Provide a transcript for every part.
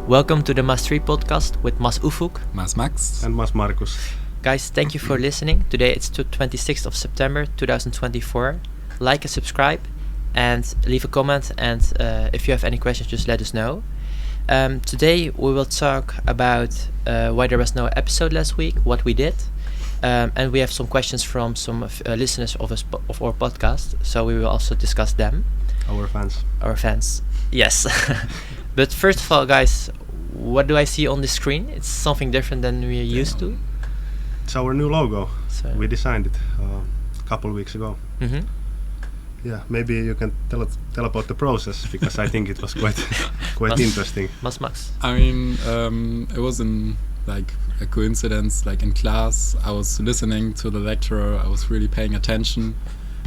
Welcome to the Mas3 podcast with Mas Ufuk. Mas3 and Markus. Guys, thank you for listening. Today it's the 26th of September 2024. Like and subscribe and leave a comment, and if you have any questions, just let us know. Today we will talk about why there was no episode last week, what we did, and we have some questions from some listeners of our podcast, so we will also discuss them. Our fans. Yes. But first of all, guys, what do I see on the screen? It's something different than we're used to. It's our new logo. So We designed it a couple of weeks ago. Mm-hmm. Yeah, maybe you can tell about the process, because I think it was quite interesting. Mas3. I mean, it wasn't like a coincidence. Like in class, I was listening to the lecturer. I was really paying attention.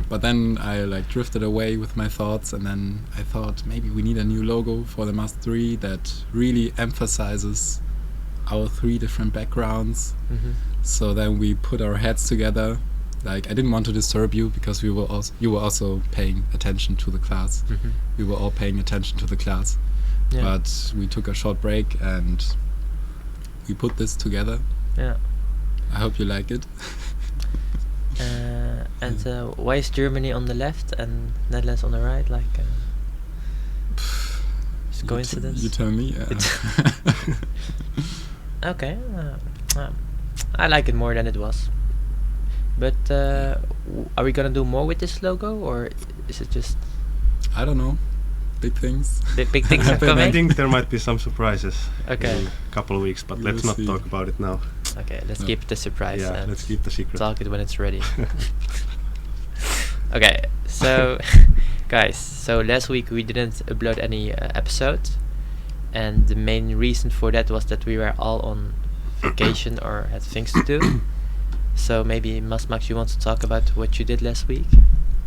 But then I drifted away with my thoughts, and then I thought maybe we need a new logo for the Mas3 that really emphasizes our three different backgrounds. Mm-hmm. So then we put our heads together. I didn't want to disturb you, because you were also paying attention to the class. Mm-hmm. We were all paying attention to the class. Yeah. But we took a short break and we put this together. Yeah. I hope you like it. Why is Germany on the left and Netherlands on the right? It's a coincidence. You tell me. Okay. I like it more than it was. But are we gonna do more with this logo, or is it just I don't know. Big things. big things are I coming? think there might be some surprises Okay. in a couple of weeks, but We let's will not see. talk about it now. Okay, let's No. keep it a surprise. Yeah, and let's keep the secret. talk it when it's ready. Okay, so guys, so last week we didn't upload any episode, and the main reason for that was that we were all on vacation or had things to do. So maybe Mas3, you want to talk about what you did last week?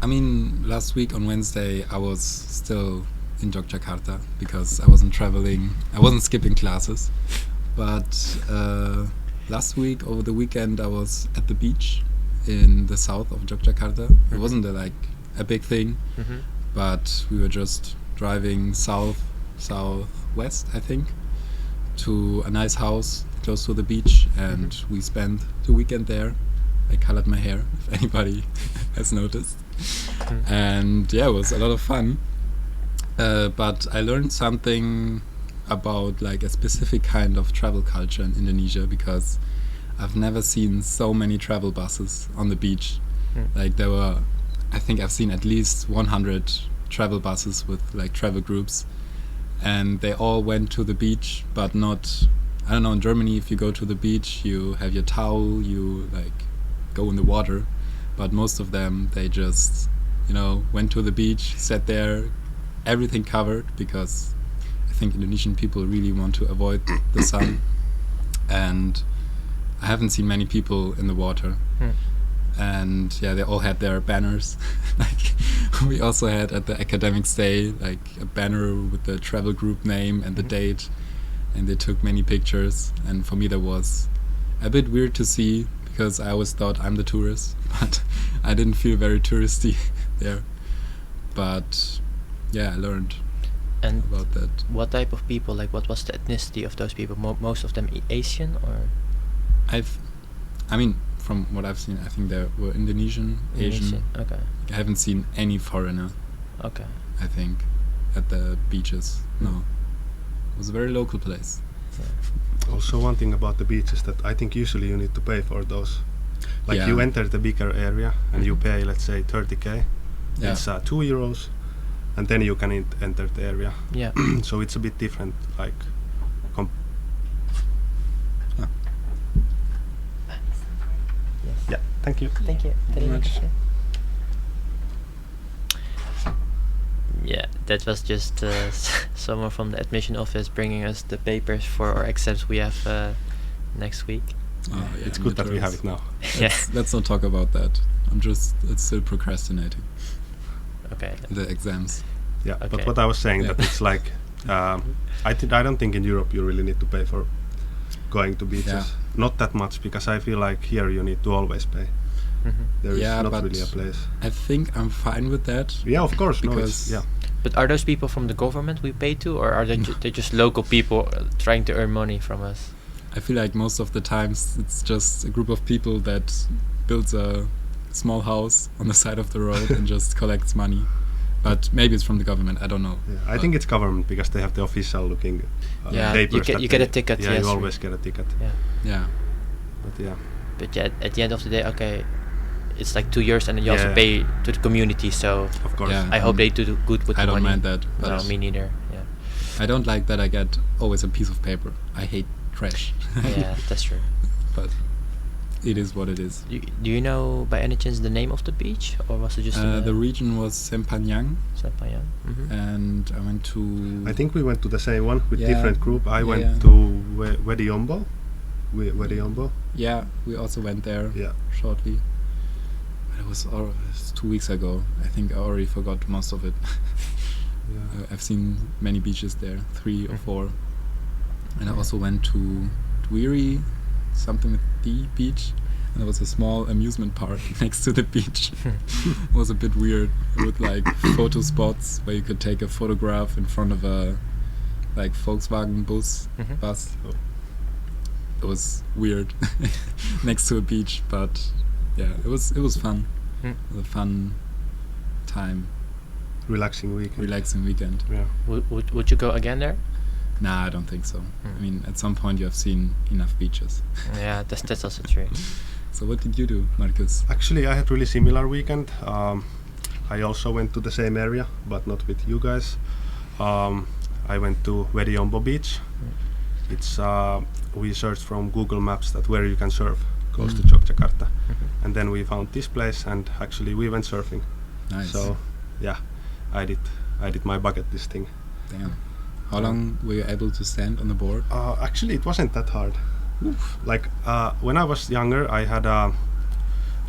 I mean, last week on Wednesday I was still in Yogyakarta because I wasn't traveling. I wasn't skipping classes. But last week, over the weekend, I was at the beach in the south of Yogyakarta. It wasn't a big thing, Mm-hmm. but we were just driving southwest, I think, to a nice house close to the beach, and we spent the weekend there. I colored my hair, if anybody has noticed. And yeah, it was a lot of fun. But I learned something about a specific kind of travel culture in Indonesia, because I've never seen so many travel buses on the beach. I think I've seen at least 100 travel buses with travel groups, and they all went to the beach, but not, I don't know, in Germany if you go to the beach you have your towel, you go in the water, but most of them, they just went to the beach, sat there, everything covered, because I think Indonesian people really want to avoid the sun, and I haven't seen many people in the water. And yeah, they all had their banners. We also had at the academic stay a banner with the travel group name and the date, and they took many pictures, and for me that was a bit weird to see, because I always thought I'm the tourist, but I didn't feel very touristy there. But yeah, I learned about that. What type of people, what was the ethnicity of those people? Most of them Asian, or? I mean, from what I've seen, I think they were Indonesian, Asian. Okay. I haven't seen any foreigner, Okay. I think, at the beaches. No. It was a very local place. Also, one thing about the beach is that I think usually you need to pay for those. Yeah. You enter the bigger area and you pay, let's say, 30k. Yeah. It's €2, and then you can enter the area. Yeah. So it's a bit different, Yeah, thank you. Thank you very much. Yeah, that was just someone from the admission office bringing us the papers for our exams we have next week. Oh, yeah, It's good that we have it now. Yeah. Let's not talk about that. It's still procrastinating, Okay. the exams. Yeah, Okay. but what I was saying, Yeah. that it's I don't think in Europe you really need to pay for going to beaches. Yeah. Not that much, because I feel like here you need to always pay. Mm-hmm. There is Yeah, not but really a place. I think I'm fine with that. Yeah, of course. No, Because it's, yeah. But are those people from the government we pay to, or are they they're just local people trying to earn money from us? I feel like most of the times it's just a group of people that builds a small house on the side of the road and just collects money. But maybe it's from the government. I don't know. Yeah, I think it's government because they have the official looking Yeah, papers. you get a ticket. Yeah, yes, you always get a ticket. Yeah. Yeah. But yeah, But yeah, at the end of the day, okay, it's like 2 years, and then you also Yeah. pay to the community. So of course. Yeah. I hope they do good with I the don't money. mind that. But No, me neither. Yeah, I don't like that I get always a piece of paper. I hate trash. yeah, that's true. But it is what it is. Do you know by any chance the name of the beach, or was it just The region was Sempanyang, Sampayan? and I went to. I think we went to the same one with Yeah. different group. I Yeah, went yeah. to Wediombo. Wediombo. Yeah, we also went there Yeah. shortly. But it was 2 weeks ago. I think I already forgot most of it. Yeah. I've seen many beaches there, 3 or 4. And I Yeah. also went to Dwiri, something with D beach. And there was a small amusement park next to the beach. It was a bit weird with like photo spots where you could take a photograph in front of a like Volkswagen bus. Oh. It was weird next to a beach, but yeah, it was fun. It was a fun time, Relaxing weekend. relaxing weekend. Yeah. Would you go again there? Nah, I don't think so. I mean, at some point you have seen enough beaches. Yeah, that's also true. So what did you do, Markus? Actually, I had really similar weekend. I also went to the same area, but not with you guys. I went to Wediombo Beach. It's we searched from Google Maps that where you can surf close to Yogyakarta, and then we found this place, and actually we went surfing. Nice. So yeah, I did my bucket list thing. Damn. How long were you able to stand on the board? Actually, it wasn't that hard. Like when I was younger, I had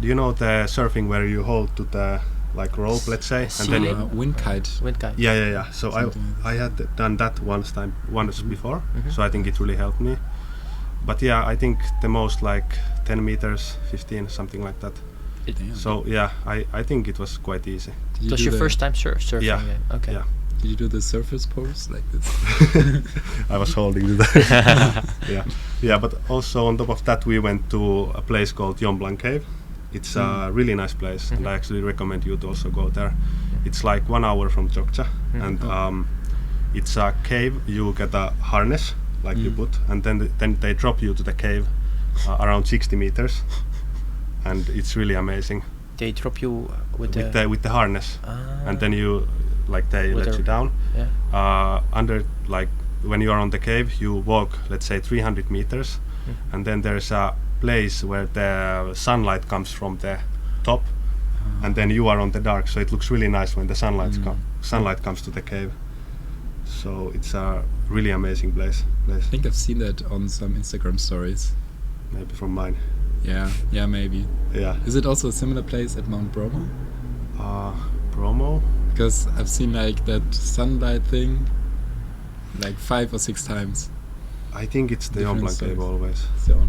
do you know the surfing where you hold to the like rope, let's say, and then Ceiling? Wind kite. Wind kite. yeah. So Something like I had done that once before, so I think it really helped me. But yeah, I think the most like 10 meters, 15, something like that. Damn. So yeah, I think it was quite easy. Did It was do your the- first time surfing? Yeah. Okay. Yeah. Did you do the surface pose like this? I was holding the yeah. But also on top of that, we went to a place called Yomblan Cave. It's a really nice place, and I actually recommend you to also go there. It's like 1 hour from Jogja, and it's a cave. You get a harness, like you put, and then they drop you to the cave around 60 meters, and it's really amazing They drop you with with the harness, and then you like they With let a- you down. Yeah. Under like when you are on the cave, you walk, let's say 300 meters, and then there's a place where the sunlight comes from the top, and then you are on the dark, so it looks really nice when the sunlight comes to the cave. So it's a really amazing place. I think I've seen that on some Instagram stories. Maybe from mine. Yeah, maybe. Yeah. Is it also a similar place at Mount Bromo? Bromo. Because I've seen like that sunlight thing like 5 or 6 times. I think it's the Different Yomblan Cave size. always. So,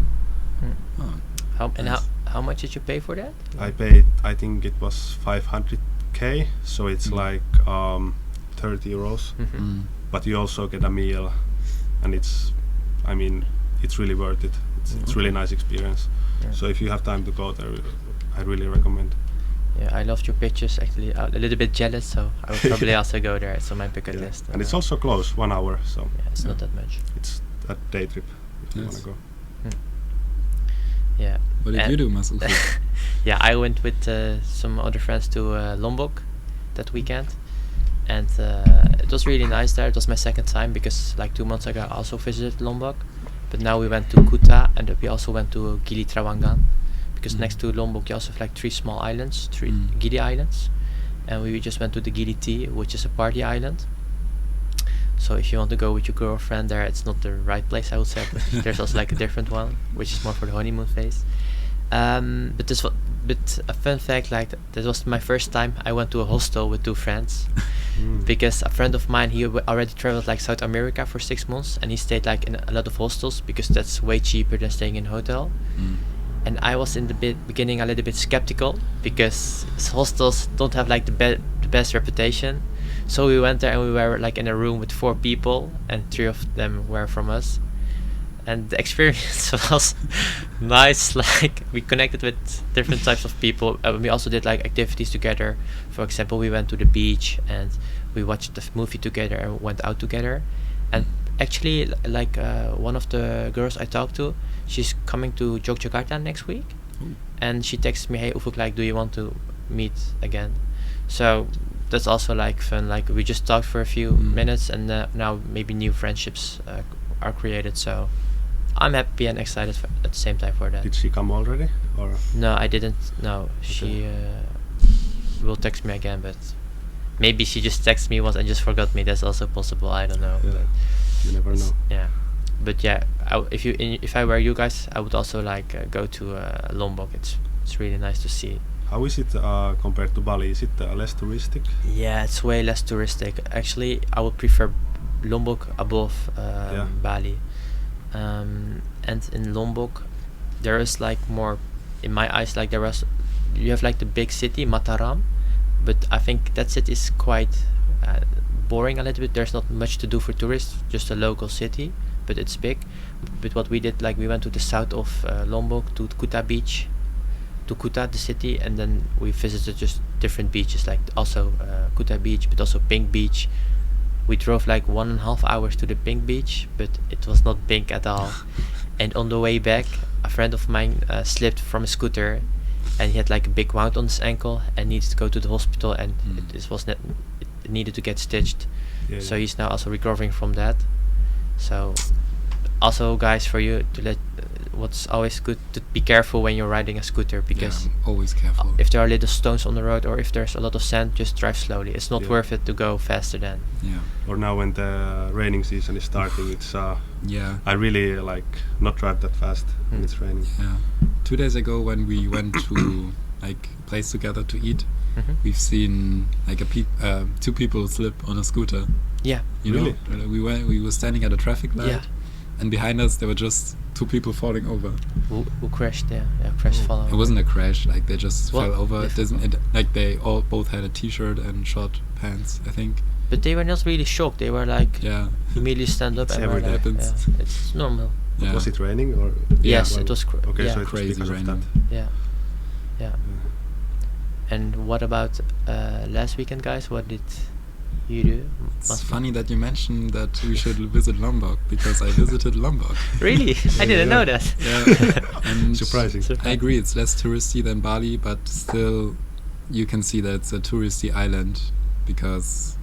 How Nice. how much did you pay for that? I paid, I think it was 500k, so it's like 30 euros. But you also get a meal, and I mean, it's really worth it. It's really nice experience. Yeah. So if you have time to go there, I really recommend. Yeah, I loved your pictures. Actually, a little bit jealous, so I would probably also go there. It's on my bucket Yeah. list. And it's also close, 1 hour, so yeah, it's not that much. it's a day trip if you Nice. want to go. Yeah. What did And- you do, Mas3? Yeah, I went with some other friends to Lombok that weekend, and it was really nice there. It was my second time because like 2 months ago I also visited Lombok, but now we went to Kuta and we also went to Gili Trawangan, because next to Lombok you also have like 3 small islands, 3 Gili islands, and we just went to the Gili Tea, which is a party island. So if you want to go with your girlfriend there, it's not the right place, I would say. But there's also like a different one, which is more for the honeymoon phase. But a fun fact, like that was my first time I went to a hostel with 2 friends, because a friend of mine, he already traveled like South America for 6 months, and he stayed like in a lot of hostels because that's way cheaper than staying in a hotel. And I was in the beginning a little bit skeptical because hostels don't have like the best reputation. So we went there and we were like in a room with 4 people, and 3 of them were from us. And the experience was nice. Like we connected with different types of people. We also did like activities together. For example, we went to the beach and we watched the movie together and went out together. And actually, like one of the girls I talked to, she's coming to Yogyakarta next week. And she texted me, "Hey Ufuk, like, do you want to meet again?" So that's also like fun. Like we just talked for a few minutes, and now maybe new friendships are created. So I'm happy and excited at the same time for that. Did she come already, or No, I didn't. No, she will text me again, but maybe she just texted me once and just forgot me. That's also possible. I don't know. Yeah. But you never know? yeah, but yeah, if I were you guys, I would also like go to Lombok. It's really nice to see. How is it compared to Bali? Is it less touristic? Yeah, it's way less touristic. Actually, I would prefer Lombok above Bali. And in Lombok, there is like more, in my eyes, like you have like the big city Mataram, but I think that city is quite boring a little bit. There's not much to do for tourists, just a local city, but it's big. But what we did, like we went to the south of Lombok, to Kuta beach, to Kuta the city, and then we visited just different beaches, like also Kuta beach, but also Pink beach. We drove like 1.5 hours to the Pink beach, but it was not pink at all. And on the way back, a friend of mine slipped from a scooter, and he had like a big wound on his ankle and needed to go to the hospital, and it needed to get stitched. So he's now also recovering from that. So also, guys, for you to let what's always good to be careful when you're riding a scooter, because always careful. if there are little stones on the road or if there's a lot of sand, just drive slowly. It's not worth it to go faster than. Or now when the raining season is starting, it's I really like not drive that fast when it's raining. 2 days ago, when we went to like a place together to eat, we've seen like 2 people slip on a scooter. Yeah. You know, we were standing at a traffic light, and behind us there were just 2 people falling over. Who crashed? Crash fall. It wasn't a crash. Like they just fell over. Like they all both had a T-shirt and short pants, I think. But they were not really shocked. They were like immediately stand up. It's and ever like, happens. It's normal. Was it raining or? Yes, it was. Okay, so it was crazy because raining. of that. Yeah. And what about last weekend, guys? What did you do? It's funny that you mentioned that we should visit Lombok, because I visited Lombok. Really? I didn't know that. Yeah. And Surprising. I agree, it's less touristy than Bali, but still you can see that it's a touristy island, because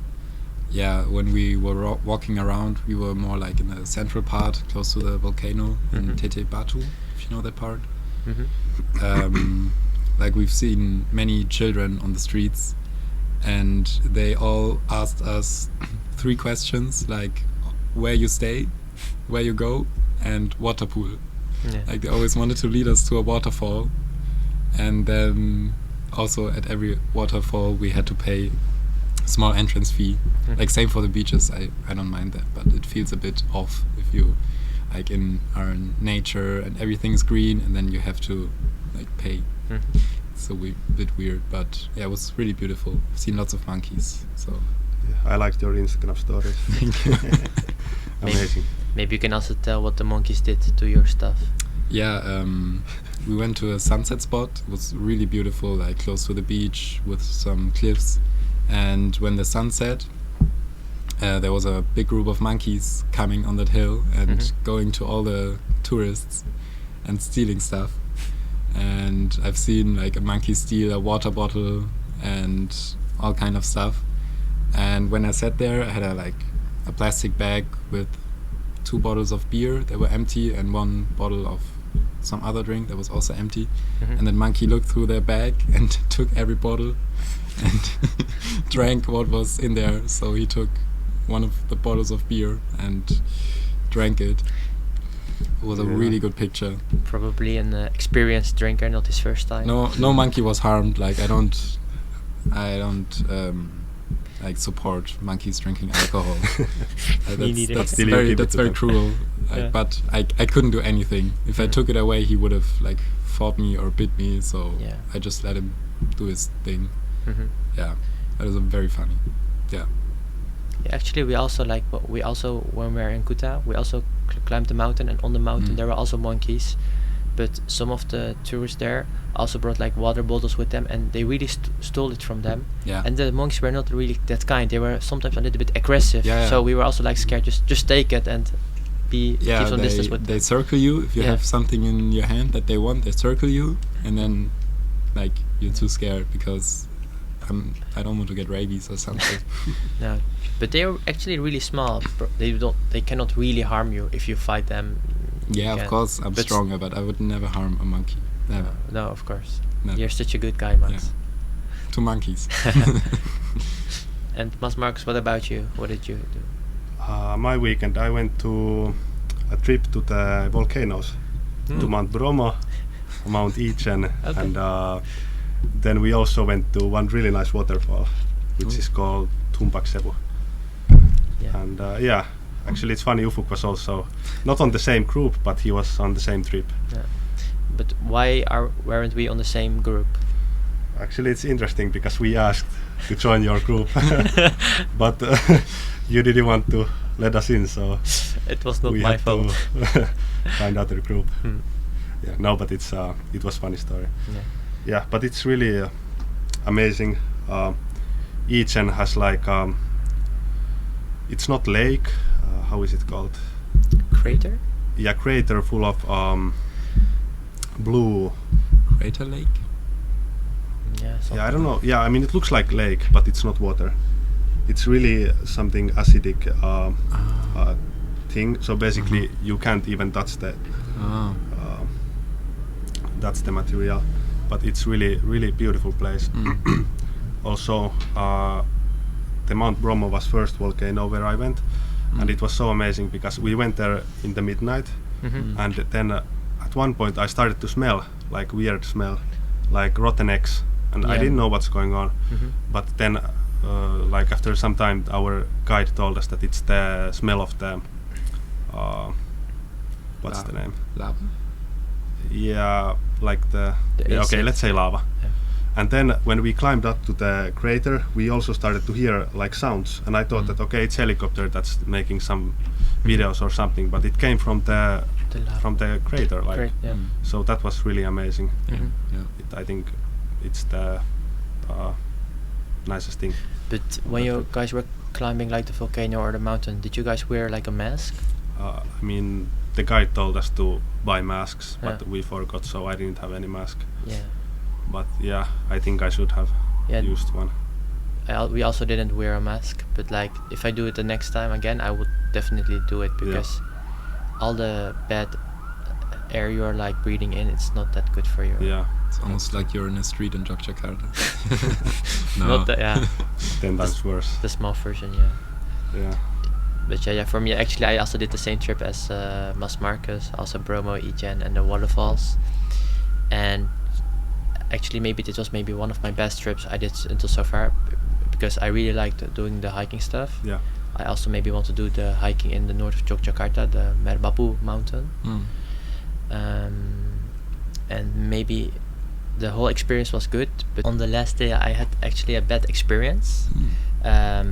when we were walking around, we were more like in the central part, close to the volcano in Tete Batu, if you know that part. Like we've seen many children on the streets, and they all asked us 3 questions, like where you stay, where you go, and water pool. Like they always wanted to lead us to a waterfall, and then also at every waterfall we had to pay a small entrance fee. Like same for the beaches. I don't mind that, but it feels a bit off if you like are in nature and everything's green, and then you have to like pay. It's a bit weird, but it was really beautiful. I've seen lots of monkeys, so I liked your Instagram stories. Thank you. Amazing. Maybe you can also tell what the monkeys did to your stuff. We went to a sunset spot. It was really beautiful, like close to the beach with some cliffs. And when the sun set, there was a big group of monkeys coming on that hill and going to all the tourists and stealing stuff. And I've seen like a monkey steal a water bottle and all kind of stuff. And when I sat there, I had a plastic bag with 2 bottles of beer that were empty and 1 bottle of some other drink that was also empty. And then monkey looked through their bag and took every bottle and drank what was in there. So he took 1 of the bottles of beer and drank it. It was a really good picture. Probably an experienced drinker, not his first time. No monkey was harmed. Like I don't like support monkeys drinking alcohol. That's very cruel. But I couldn't do anything. If I took it away, he would have like fought me or bit me. So I just let him do his thing. That was very funny. Yeah, actually, we also when we were in Kuta, we also climbed the mountain, and on the mountain there were also monkeys, but some of the tourists there also brought like water bottles with them, and they really stole it from them. Yeah. And the monks were not really that kind. They were sometimes a little bit aggressive. Yeah, yeah. So we were also like scared. Just take it and keep some distance with they them. circle you if you Yeah. have something in your hand that they want. They circle you, and then like you're too scared because I don't want to get rabies or something. No, but they are actually really small. They cannot really harm you if you fight them. Yeah, of can. course I'm But stronger, but I would never harm a monkey. Never. No, of course. Never. You're such a good guy, Max. 2 monkeys. And Markus, what about you? What did you do? My weekend, I went to a trip to the volcanoes, to Mount Bromo, Mount Ichen, Okay. and then we also went to one really nice waterfall, which is called Tumpaksevu. Yeah. And actually it's funny, Ufuk was also not on the same group, but he was on the same trip. But why weren't we on the same group? Actually, it's interesting because we asked to join your group, but you didn't want to let us in, so It was not we my had fault. to find other group. Hmm. Yeah, no, but it was funny story. Yeah. Yeah, but it's really amazing. Ichen has like it's not lake. How is it called? Crater? Yeah, crater full of blue. Crater Lake? Yeah. Yeah, I don't know. Yeah, I mean it looks like lake, but it's not water. It's really something acidic thing. So basically, you can't even touch the that's the material. But it's really beautiful place. Also, the Mount Bromo was first volcano where I went, and it was so amazing because we went there in the midnight, and then at one point I started to smell like weird smell, like rotten eggs, and I Yeah. didn't know what's going on. But then, like after some time, our guide told us that it's the smell of the what's the name? Lava? Yeah, like the okay, acid. let's say lava. Yeah. And then when we climbed up to the crater, we also started to hear like sounds, and I thought that okay, it's helicopter that's making some videos or something, but it came from the crater, like Great. Yeah. so that was really amazing. Mhm. Yeah. I think it's the nicest thing. But when you guys were climbing like the volcano or the mountain, did you guys wear like a mask? I mean, the guide told us to buy masks, but Yeah. we forgot, so I didn't have any mask. Yeah. But yeah, I think I should have Yeah. used one. We also didn't wear a mask, but like if I do it the next time again, I would definitely do it because all the bad air you are like breathing in, it's not that good for you. Yeah, It's almost like you're in a street in Yogyakarta. No. Not the, yeah, 10 times worse. the small version, yeah. Yeah. But yeah, for me actually I also did the same trip as Markus, also Bromo, Ichen, and the waterfalls. And actually maybe this was one of my best trips I did until so far, because I really liked doing the hiking stuff. Yeah. I also maybe want to do the hiking in the north of Yogyakarta, the Merbabu mountain. And maybe the whole experience was good, but on the last day I had actually a bad experience.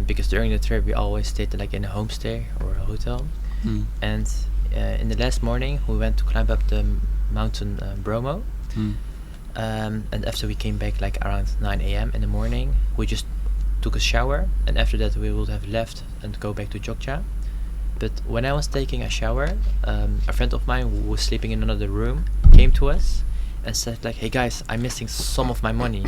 Because during the trip we always stayed like in a homestay or a hotel. And in the last morning we went to climb up the mountain Bromo. And after we came back like around 9 a.m. in the morning, we just took a shower, and after that we would have left and go back to Jogja. But when I was taking a shower, a friend of mine who was sleeping in another room came to us and said like, "Hey guys, I'm missing some of my money."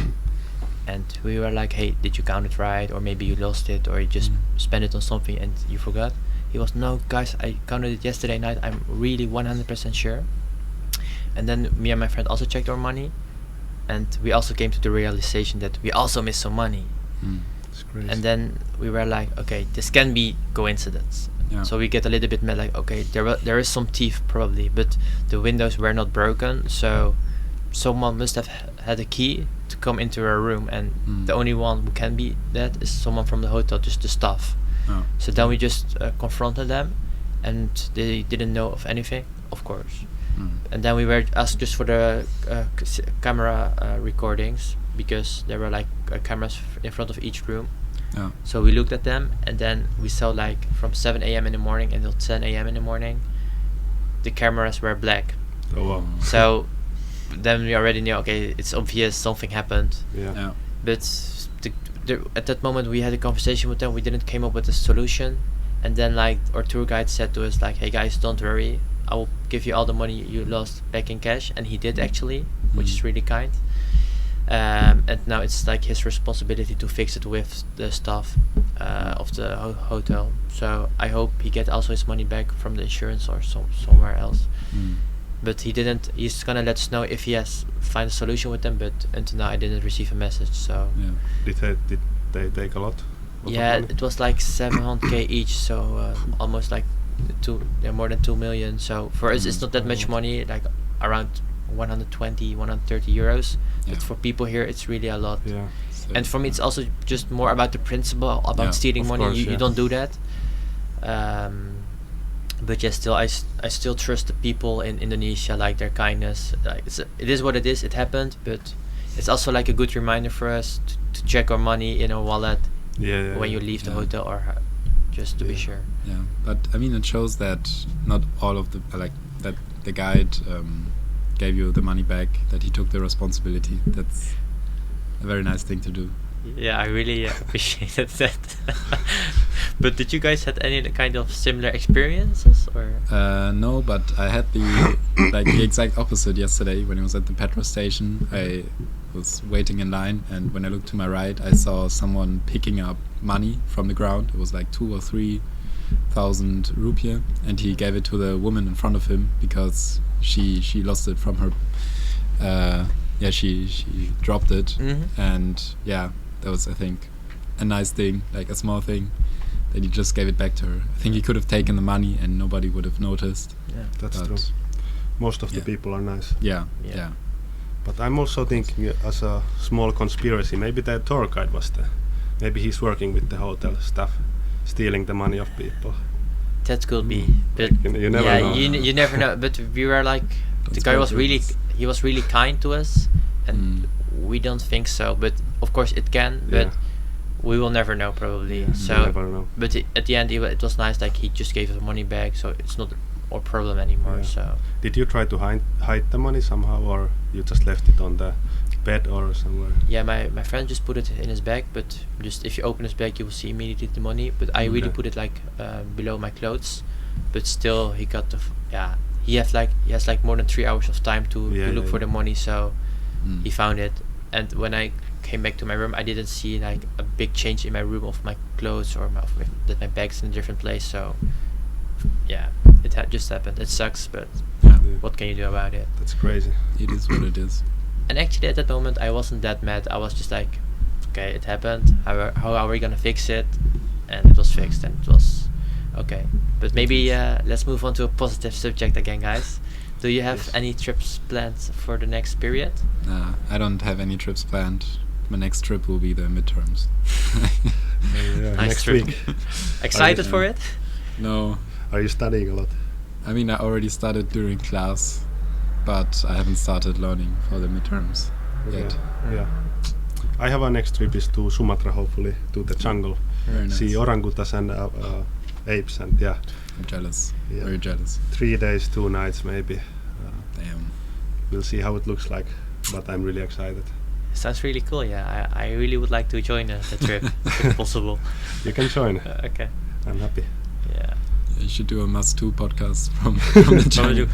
And we were like, "Hey, did you count it right? Or maybe you lost it, or you just spent it on something and you forgot?" He was, "No guys, I counted it yesterday night, I'm really 100% sure." And then me and my friend also checked our money, and we also came to the realization that we also missed some money. It's crazy. And then we were like, okay, this can be coincidence. Yeah. So we get a little bit mad, like, okay, there is some thief probably, but the windows were not broken, so someone must have had a key to come into our room, and the only one who can be that is someone from the hotel, just the staff. Oh. So then we just confronted them, and they didn't know of anything, of course. And then we were asked just for the camera recordings, because there were like cameras in front of each room. Yeah. So we looked at them, and then we saw like from 7 a.m. in the morning until 10 a.m. in the morning, the cameras were black. Oh wow. So then we already knew, okay, it's obvious something happened. Yeah. But at that moment we had a conversation with them. We didn't came up with a solution, and then like our tour guide said to us like, hey guys, don't worry, I will give you all the money you lost back in cash, and he did actually, which is really kind. And now it's like his responsibility to fix it with the staff of the hotel. So I hope he get also his money back from the insurance or somewhere else. But he didn't. He's gonna let us know if he has find a solution with them. But until now I didn't receive a message. So Did they take a lot? yeah, it was like 700k each. So almost like more than 2 million. So for us it's not that much money. Like around 120, 130 euros. But for people here it's really a lot. Yeah. And for me it's also just more about the principle about stealing of money. course, You don't do that. But yeah, still I still trust the people in Indonesia, like their kindness. Like it is what it is. It happened, but it's also like a good reminder for us to check our money in our wallet when you leave the hotel, or just to be sure. Yeah, but I mean it shows that not all of the that the guide gave you the money back, that he took the responsibility. That's a very nice thing to do. Yeah, I really appreciated that. But did you guys had any kind of similar experiences, or? No, but I had the exact opposite yesterday when I was at the petrol station. I was waiting in line, and when I looked to my right, I saw someone picking up money from the ground. It was like 2,000 or 3,000 rupiah, and he gave it to the woman in front of him because she lost it from her. She dropped it, and that was, I think, a nice thing, like a small thing, that he just gave it back to her. I think he could have taken the money and nobody would have noticed. Yeah, that's true. Most of the people are nice. Yeah. But I'm also thinking as a small conspiracy, maybe the tour guide was maybe he's working with the hotel staff, stealing the money of people. That could be, but you never know. You never know. But we were like, the guy was really kind to us, and we don't think so. But of course it can, but we will never know probably. Yeah, so never know. But at the end it was nice, like he just gave us money back, so it's not our problem anymore. So did you try to hide the money somehow, or you just left it on the bed or somewhere? Yeah, my friend just put it in his bag, but just if you open his bag you will see immediately the money. But I really put it like below my clothes, but still he got the he has like more than 3 hours of time to look for the money, so he found it. And when I came back to my room, I didn't see like a big change in my room of my clothes or that my bag's in a different place. So it just happened. It sucks, but what can you do about it? That's crazy. It is what it is. And actually at that moment I wasn't that mad. I was just like, okay, it happened. How are we gonna fix it? And it was fixed, and it was okay. But maybe let's move on to a positive subject again, guys. Do you have any trips planned for the next period? I don't have any trips planned. My next trip will be the midterms. Nice next trip. week. Excited for it? No. Are you studying a lot? I mean, I already started during class, but I haven't started learning for the midterms yet. Yeah. I have a next trip is to Sumatra, hopefully, to the jungle. Very nice. See orangutans and apes, and I'm jealous. Yeah. Very jealous. 3 days, 2 nights maybe. Damn. We'll see how it looks like, but I'm really excited. Sounds really cool. Yeah, I really would like to join the trip if possible. You can join. Okay. I'm happy. Yeah. You should do a Mas3 podcast from the jungle.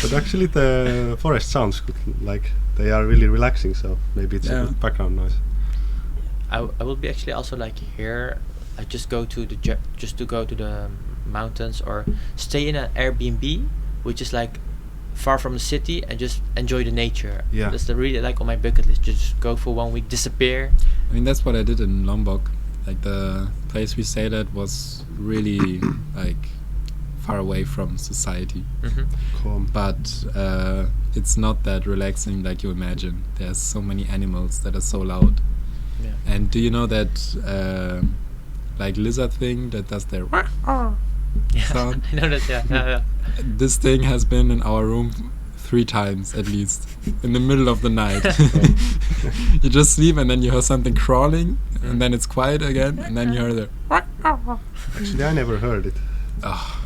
But actually the forest sounds good, like they are really relaxing, so maybe it's a good background noise. I will be actually also like here, I just go to the mountains or stay in an Airbnb, which is like far from the city, and just enjoy the nature. Yeah. That's really like on my bucket list. Just go for 1 week, disappear. I mean, that's what I did in Lombok. Like the place we stayed at was really like far away from society. Calm. But it's not that relaxing like you imagine. There's so many animals that are so loud. Yeah. And do you know that like lizard thing that does their sound? I know that. Yeah. This thing has been in our room 3 times at least in the middle of the night. You just sleep and then you hear something crawling and then it's quiet again and then you hear the Actually, I never heard it. oh,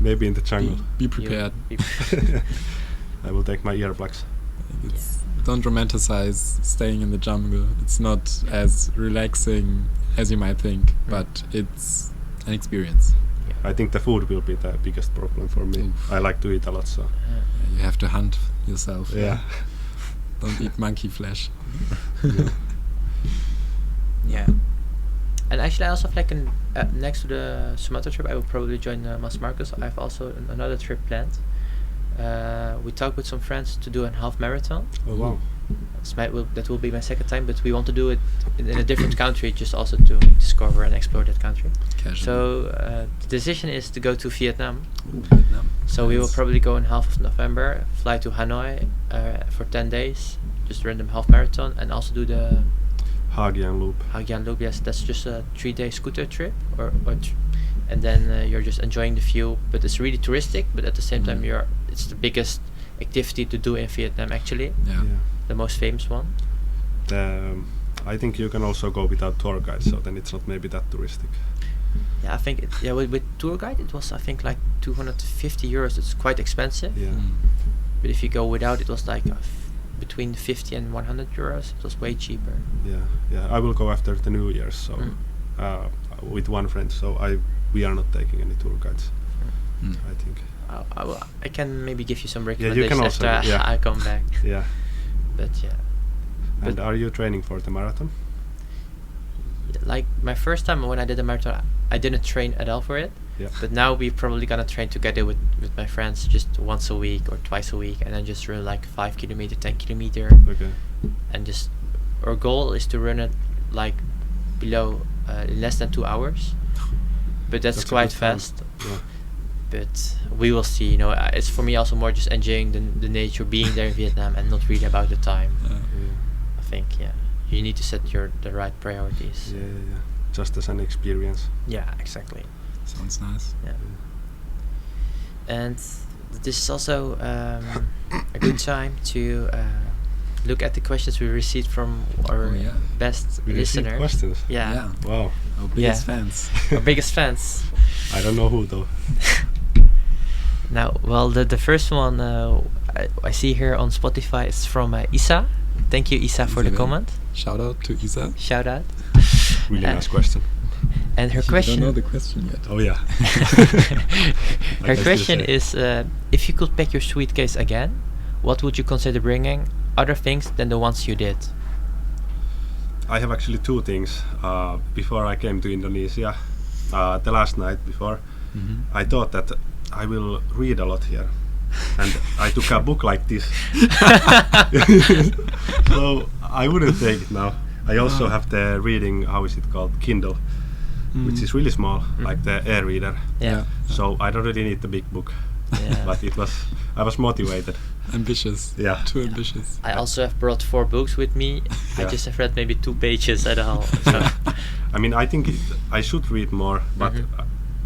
Maybe in the jungle. be prepared. I will take my earplugs. It's, don't romanticize staying in the jungle. It's not as relaxing as you might think, but it's an experience. I think the food will be the biggest problem for me. Oof. I like to eat a lot, so You have to hunt yourself. yeah. Don't eat monkey flesh. Yeah. And actually, I also have like next to the Sumatra trip, I will probably join Markus. I have also another trip planned. We talked with some friends to do a half marathon. Oh wow. That will be my second time, but we want to do it in a different country, just also to discover and explore that country. Casual. So the decision is to go to Vietnam. Ooh, Vietnam. So we will Nice. probably go in half of November, fly to Hanoi for 10 days, just random half marathon, and also do the Ha Giang Loop. Ha Giang Loop. Yes, that's just a 3-day scooter trip, and then you're just enjoying the view. But it's really touristic. But at the same time, it's the biggest activity to do in Vietnam. Actually, Yeah. the most famous one. I think you can also go without tour guide, so then it's not maybe that touristic. Yeah, I think with tour guide it was, I think, like 250 euros. It's quite expensive. Yeah. But if you go without, it was like between 50 and 100 euros. It was way cheaper. Yeah. I will go after the New Year's, so with one friend. So we are not taking any tour guides. I think. I can maybe give you some you recommendations can also, after yeah. I come back. Yeah. But yeah, And But- are you training for the marathon? like my first time when I did the marathon, I didn't train at all for it. Yeah. But now we're probably gonna train together with my friends just once a week or twice a week, and then just run like 5 kilometer, 10 kilometer, Okay. and just our goal is to run it like below less than 2 hours. But that's That's a quite good time. fast. Yeah. But we will see. You know, it's for me also more just enjoying the nature, being there in Vietnam, and not really about the time. I think you need to set the right priorities. Yeah. Just as an experience. Yeah, exactly. Sounds nice. Yeah. And this is also a good time to look at the questions we received from our best We received listeners. questions. Yeah. Wow. Our biggest fans. Our biggest fans. I don't know who though. Now, well, the first one I see here on Spotify is from Isa. Thank you, Isa, for the Isabel. comment. Shout out to Isa. Shout out. Really nice question. And her I question. don't know the question yet. Oh yeah. Her can question still say. is, if you could pack your suitcase again, what would you consider bringing other things than the ones you did? I have actually 2 things. Before I came to Indonesia, the last night before, I thought that I will read a lot here. And I took a book like this. So I wouldn't take it now. I also have the reading, how is it called, Kindle, which is really small, like the e-reader. Yeah. So I don't really need the big book. Yeah. But I was motivated. Ambitious. Yeah. Too ambitious. I also have brought 4 books with me. I Yeah. just have read maybe 2 pages at all. So I mean, I think I should read more, but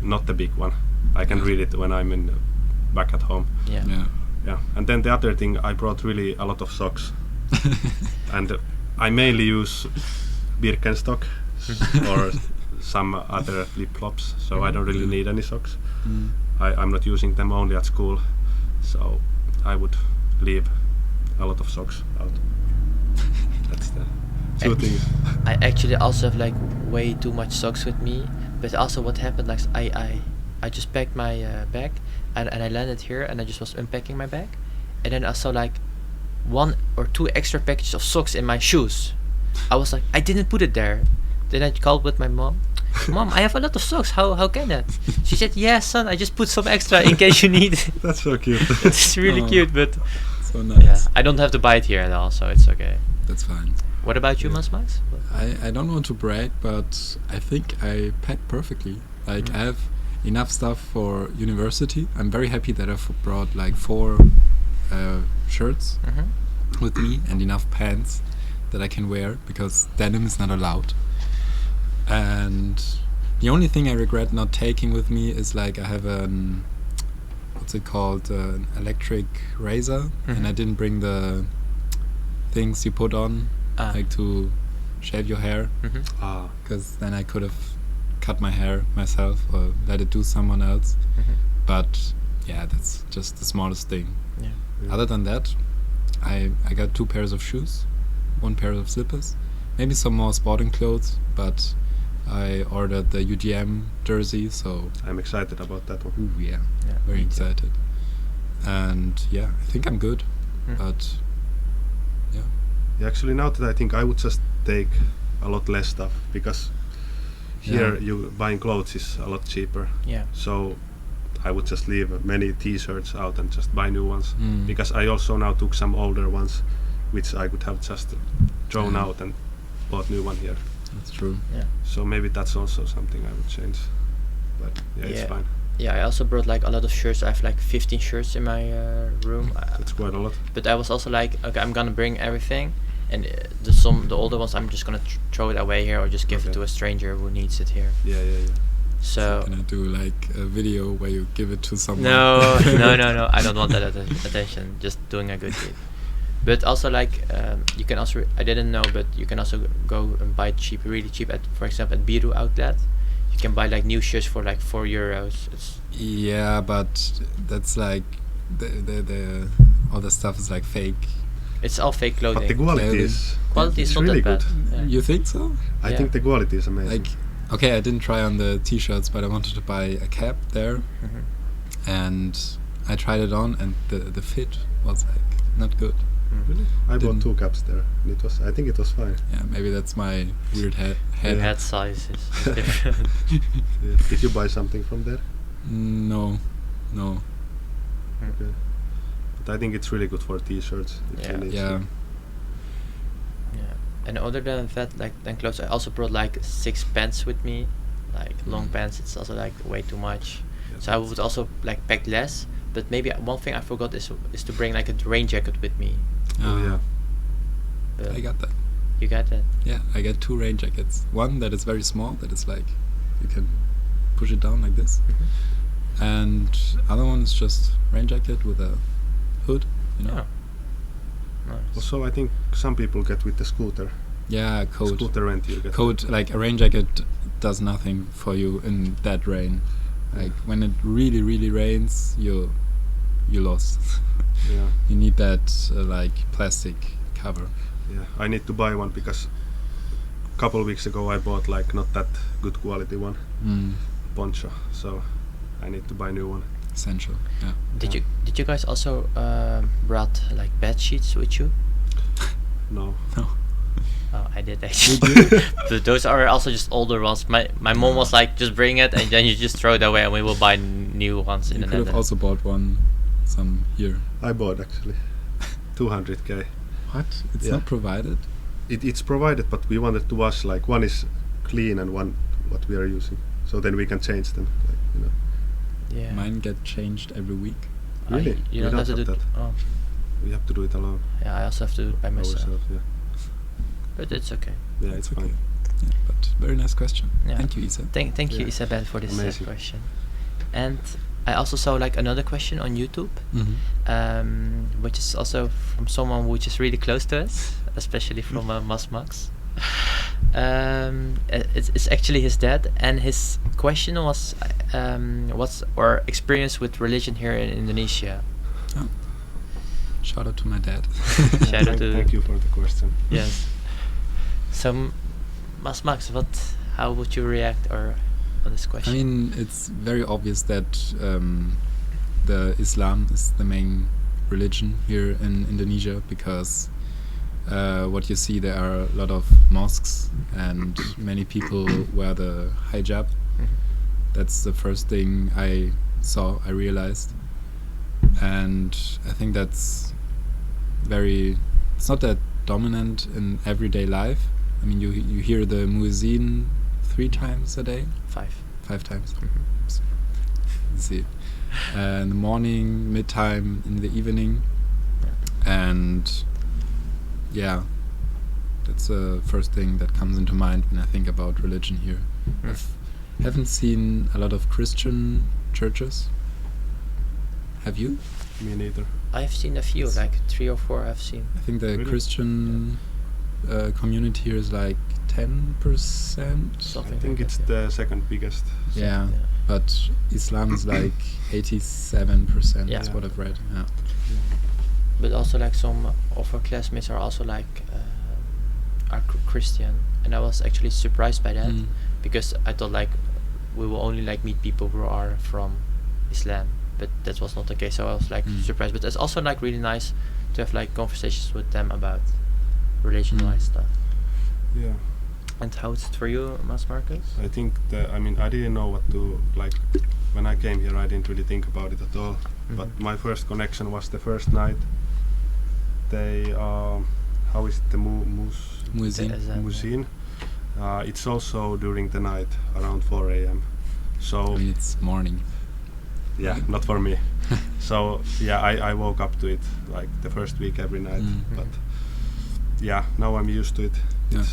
not the big one. I can read it when I'm back at home. yeah. Yeah. And then the other thing, I brought really a lot of socks. And I mainly use Birkenstock or some other flip-flops, so I don't really need any socks. I'm not using them only at school, so I would leave a lot of socks out. That's the 2 things. I actually also have like way too much socks with me. But also what happened, like I just packed my bag and I landed here and I just was unpacking my bag, and then I saw like 1 or 2 extra packages of socks in my shoes. I was like, I didn't put it there. Then I called with my mom. Mom, I have a lot of socks. How can that? She said, yeah, son, I just put some extra in case you need it. That's so cute. It's really Oh. cute, but So nice. yeah, I don't have to buy it here at all, so it's okay. That's fine. What about you, Mas3? I don't want to brag, but I think I packed perfectly. Like I have enough stuff for university. I'm very happy that I've brought like 4 shirts with me and enough pants that I can wear, because denim is not allowed. And the only thing I regret not taking with me is like I have what's it called, an electric razor, and I didn't bring the things you put on, like to shave your hair, because then I could have cut my hair myself or let it do someone else. But yeah, that's just the smallest thing. Other than that, I got 2 pairs of shoes, 1 pair of slippers, maybe some more sporting clothes, but I ordered the UGM jersey, so I'm excited about that one. ooh, yeah, very excited. And yeah, I think I'm good, but Yeah, actually, now that I think, I would just take a lot less stuff, because here you buying clothes is a lot cheaper. Yeah. So I would just leave many T-shirts out and just buy new ones, because I also now took some older ones, which I could have just thrown out and bought new one here. that's true. So maybe that's also something I would change. But yeah, it's fine. Yeah, I also brought like a lot of shirts. I have like 15 shirts in my room. That's quite a lot. But I was also like, okay, I'm gonna bring everything, and the older ones I'm just gonna throw it away here or just give it to a stranger who needs it here. Yeah. So Can I do like a video where you give it to someone? no, no, I don't want that attention. Just doing a good deed. But also like you can also I didn't know, but you can also go and buy cheap, really cheap at, for example, at Biru outlet. You can buy like new shirts for like €4. It's Yeah, but that's like the all the stuff is like fake. It's all fake clothing. But the quality Yeah, is Quality is it's not really that good. bad. Yeah. You think so? I Yeah. think the quality is amazing. Like, okay, I didn't try on the t-shirts, but I wanted to buy a cap there, and I tried it on, and the fit was like not good. Really? I bought Didn't- 2 caps there, and I think it was fine. Yeah, maybe that's my weird head. Your head size is different. Yeah. Did you buy something from there? No. Okay. But I think it's really good for T-shirts. If you Yeah. need Yeah. some. Yeah. And other than that, like than clothes, I also brought like 6 pants with me, like long pants. It's also like way too much. Yeah, So I would also like pack less. But maybe one thing I forgot is to bring like a rain jacket with me. Oh yeah. But I got that. you got that? Yeah, I got 2 rain jackets. One that is very small, that is like you can push it down like this, and other one is just rain jacket with a hood. You know. Oh. Nice. Also, I think some people get with the scooter. Yeah, coat. Scooter rent you get. Coat, like a rain jacket does nothing for you in that rain. Like when it really, really rains, you lost. Yeah. You need that like plastic cover. Yeah. I need to buy one because a couple weeks ago I bought like not that good quality one poncho. So I need to buy new one. Essential. Yeah. Did you guys also brought like bed sheets with you? No. Oh, I did actually. But those are also just older ones. My mom was like, just bring it and then you just throw it away and we will buy new ones in You the could have Netherlands. also bought some here. I bought actually 200k. What? It's Yeah. not provided. It's provided, but we wanted to wash like one is clean and one what we are using. So then we can change them. Like, you know. Yeah. Mine get changed every week. Really? You We don't have to don't do have it. Oh, We have to do it alone yeah. I also have to do it by myself. ourselves. Yeah. But it's okay. Yeah, it's okay. fine. Yeah, but very nice question. Yeah. Thank you, Isa. Thank you, Yeah. Isabel, for this Amazing. question. And I also saw like another question on YouTube, which is also from someone which is really close to us, especially from Mas3. It's actually his dad, and his question was, what's our experience with religion here in Indonesia? Shout out to my dad. Shout out to Thank you for the question. Yes. So, Mas3, how would you react on this I question? mean, it's very obvious that the Islam is the main religion here in Indonesia because what you see, there are a lot of mosques and many people wear the hijab. That's the first thing I realized. And I think that's it's not that dominant in everyday life. I mean, you hear the muezzin 3 times a day. 5 times. Let's see. In the morning, mid-time, in the evening. And yeah, that's the first thing that comes into mind when I think about religion here. I haven't seen a lot of Christian churches. Have you? Me neither. I've seen a few, like 3 or 4 I've seen. I think the Really? Christian community here is like 10%. Something I think like it's that, the second biggest. Yeah, but Islam is like 87%. Yeah. That's what I've read. Yeah. But also like some of our classmates are also like are Christian, and I was actually surprised by that Mm. because I thought like we will only like meet people who are from Islam, but that was not the case. So I was like Mm. surprised. But it's also like really nice to have like conversations with them about religion-wise stuff. Yeah. And how is it for you, Markus? I think I didn't know what to like when I came here. I didn't really think about it at all. But Mhm. my first connection was the first night. They how is it, the Muezzin. muezzin? It's also during the night around 4 a.m. So I mean, it's morning. yeah, not for me. So yeah, I woke up to it like the first week every night. Mm. But yeah, now I'm used to it. Yeah.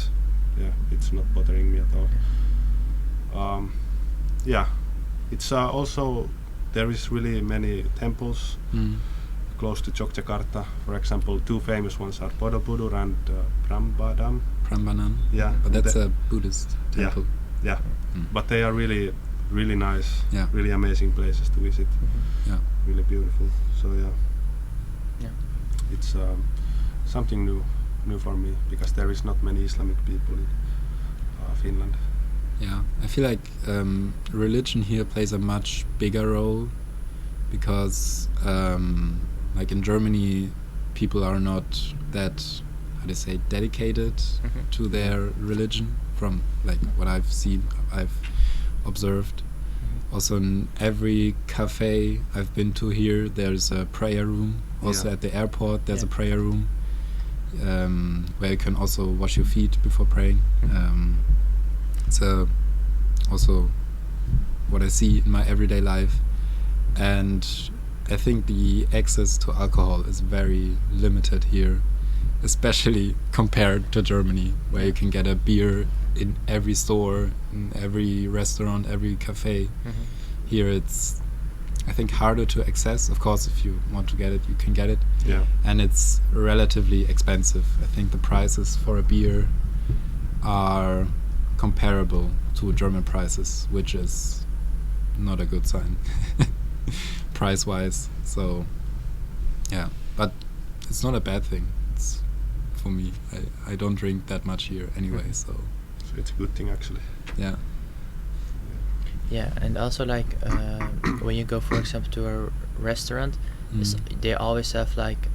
It's not bothering me at all. Yeah, it's also there is really many temples Mm. close to Yogyakarta. For example, 2 famous ones are Borobudur and Prambanan. Prambanan. Yeah, But that's the- a Buddhist Yeah. temple. Yeah, Mm. but they are really, really nice. Yeah. Really amazing places to visit. Yeah. Really beautiful. So yeah, Yeah. it's something new for me because there is not many Islamic people in Finland. Yeah, I feel like religion here plays a much bigger role because, like in Germany, people are not that, how to say, dedicated Mhm. to their religion. From like what I've seen, I've observed. Also, in every cafe I've been to here, there's a prayer room. Also, Yeah. at the airport, there's Yeah. a prayer room where you can also wash your feet before praying. Mhm. It's also what I see in my everyday life, and I think the access to alcohol is very limited here, especially compared to Germany, where you can get a beer in every store, in every restaurant, every cafe. Mhm. Here it's, I think, harder to access. Of course, if you want to get it, you can get it, Yeah, and it's relatively expensive. I think the prices for a beer are comparable to German prices, which is not a good sign price-wise. So yeah, but it's not a bad thing. It's, for me, I don't drink that much here anyway, so so it's a good thing actually. yeah. Yeah, and also like when you go, for example, to a restaurant, they always have like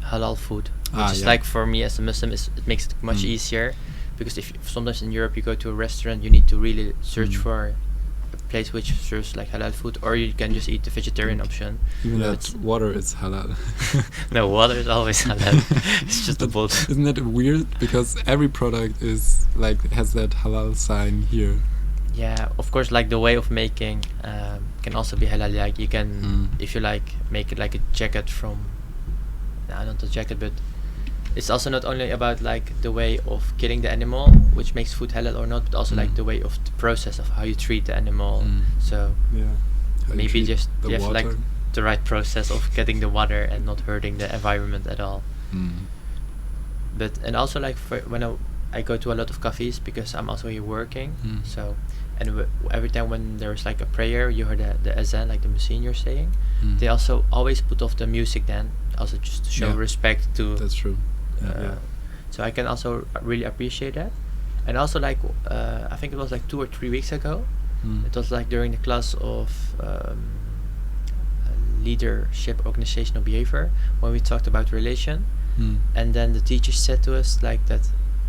halal food, which is yeah. like for me as a Muslim, it makes it much Mm. easier, because if sometimes in Europe you go to a restaurant, you need to really search Mm. for a place which serves like halal food, or you can just eat the vegetarian option. Even Yeah. that water is halal. No, water is always halal. It's just a But bolt. Isn't that weird? Because every product is like has that halal sign here. Yeah, of course, like the way of making can also be halal. Like you can, if you like, make it like a jacket from, not a jacket, but it's also not only about like the way of killing the animal, which makes food halal or not, but also like the way of the process of how you treat the animal. So Yeah, How you maybe treat just the you have like water. the right process of getting the water and not hurting the environment at all. But and also like when I go to a lot of cafes because I'm also here working. Mm. So and every time when there's like a prayer, you hear the azan, like the muezzin you're saying. They also always put off the music then, also just to show Yeah. respect to. That's true. Yeah. So I can also really appreciate that. And also like I think it was like 2 or 3 weeks ago. It was like during the class of leadership, organizational behavior, when we talked about relation. And then the teacher said to us like that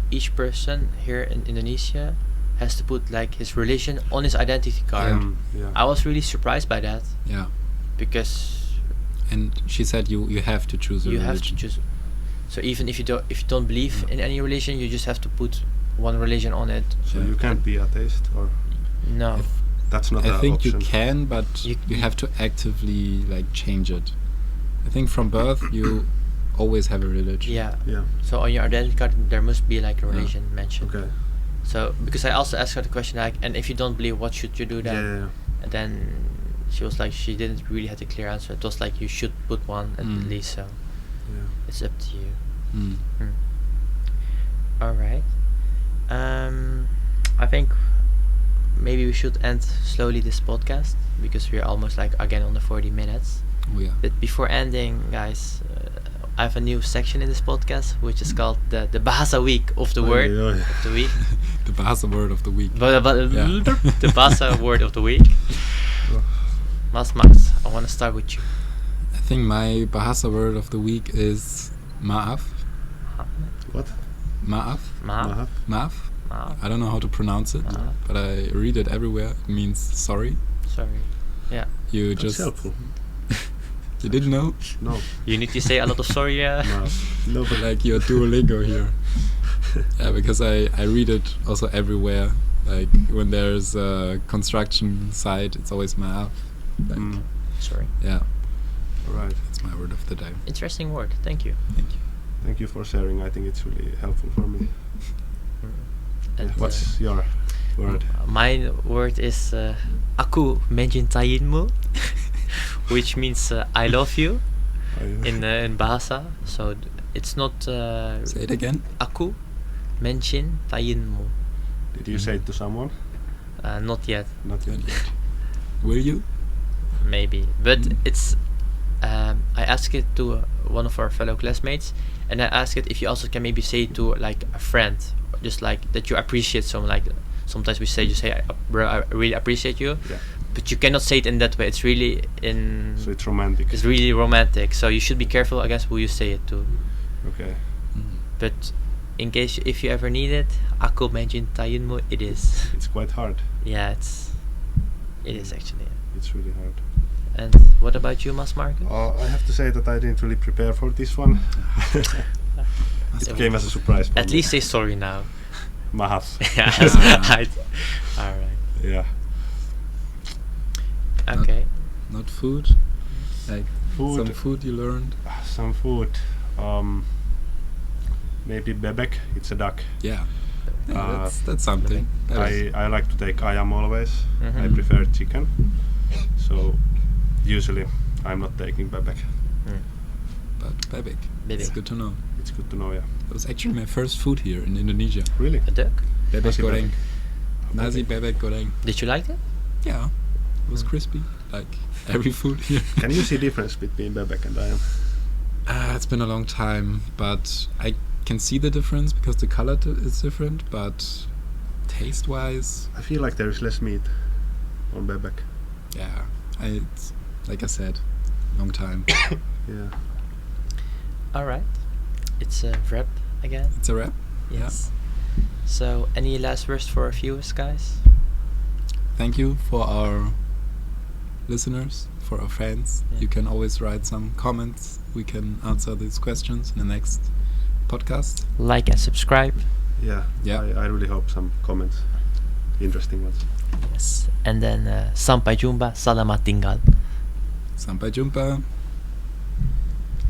each person here in Indonesia has to put like his religion on his identity card. Yeah. I was really surprised by that Yeah. because And she said you have to choose a you religion. have to choose. So even if you don't believe in any religion, you just have to put one religion on it. So Yeah. you can't be atheist, or No. that's not I an think option. you can, but You- you have to actively like change it. I think from birth you always have a religion. Yeah. Yeah. So on your identity card there must be like a Yeah. religion mentioned. Okay. So because I also asked her the question like, and if you don't believe, what should you do Yeah. then? Yeah. And then she was like she didn't really have a clear answer. It was like you should put one at least. So Yeah. it's up to you. Mm. All right. I think maybe we should end slowly this podcast because we're almost like again on the 40 minutes. Oh yeah. But before ending, guys, I have a new section in this podcast which is called the Bahasa Week of the Word of the Week. The Bahasa word of the week. But Yeah. the Bahasa word of the week. Max, I want to start with you. I think my Bahasa word of the week is maaf. What? Maaf. Ma. Maaf. Ma. I don't know how to pronounce it, Maaf. but I read it everywhere. It means sorry. Sorry. Yeah. You That's just helpful. you didn't know, No. You need to say a lot of sorry. No, but like your Duolingo here. Yeah, because I read it also everywhere. Like when there's a construction site, it's always maaf. Like, Sorry. yeah, Right. that's my word of the day. Interesting word. Thank you. Thank you. Thank you for sharing. I think it's really helpful for me. And, What's your word? my word is aku mencintaimu, which means I love you in Bahasa. So it's not Say it again. aku mencintaimu. Did you say it to someone? Not yet, Not yet. Will you? maybe, but it's I asked it to one of our fellow classmates, and I asked it if you also can maybe say it to like a friend, just like that you appreciate someone. Like sometimes we say, bro, I really appreciate you, Yeah. but you cannot say it in that way. It's really in. So it's romantic. It's really romantic, so you should be careful, I guess, who you say it to. Okay. But in case if you ever need it, aku mencintaimu, it is. It's quite hard. Yeah, it is actually. It's really hard. And what about you, Markus? I have to say that I didn't really prepare for this one. It came as a surprise for At me. least say sorry now. Mahas. Yes. All right. Yeah. Okay. Not food. Like Food. some food you learned. Some food. Maybe bebek. It's a duck. Yeah. Yeah, Uh, that's something. That is- I like to take ayam always. I Mhm. prefer chicken. So usually I'm not taking bebek. but bebek. It's Bebek. good to know. It's good to know, yeah. That was actually my first food here in Indonesia. Really? A duck? Bebek Nasi goreng. bebek. Nasi bebek goreng. Did you like it? Yeah. It was crispy, like every food here. Can you see difference between bebek and ayam? It's been a long time, but I can see the difference because the color is different, but taste-wise, I feel like there is less meat on bebek. yeah. It's like I said, long time. Yeah. All right. It's a wrap again. It's a wrap. Yes. So, any last words for our viewers, guys? Thank you for our listeners, for our fans. Yeah. You can always write some comments. We can answer these questions in the next podcast. Like and subscribe. Yeah. Yeah. I really hope some comments. Interesting ones. Yes. And then sampai jumpa, selamat tinggal. Sampai jumpa.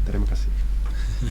Terima kasih.